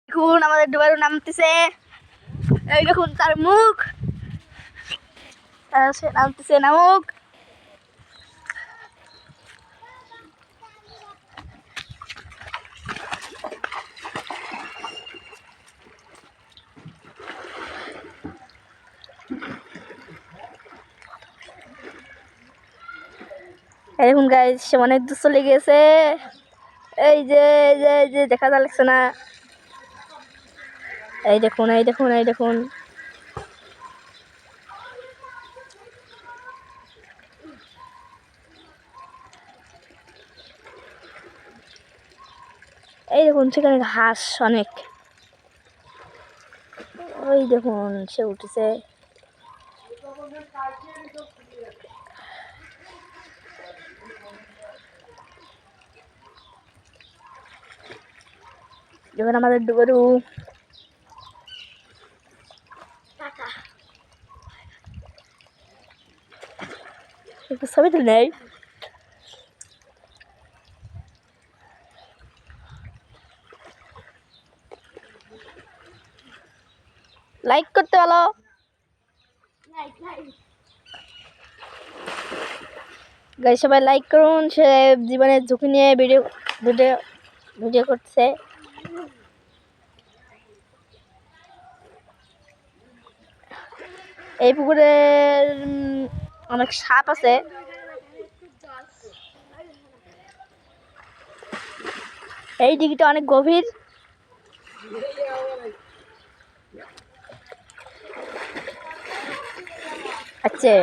দেখুন আমাদের ডুবারু নামতেছে, এই দেখুন তার মুখ, সে নামতেছে নামুক। দেখুন গাইজ সে অনেক দূর চলে গিয়েছে, এই যে দেখা যাচ্ছে না, এই দেখুন এই দেখুন এই দেখুন। এই দেখুন সেখানে ঘাস অনেক, ওই দেখুন সে উঠেছে। এবার আমাদের ডুবারু একটু ছবি তুলে নেই। লাইক করতে বলো, গাইজ সবাই লাইক করুন। সে জীবনের ঝুঁকি নিয়ে ভিডিও ভিডিও ভিডিও করছে। এই পুকুরে অনেক সাপ আছে। এই দিঘিটা অনেক গভীর। আচ্ছা।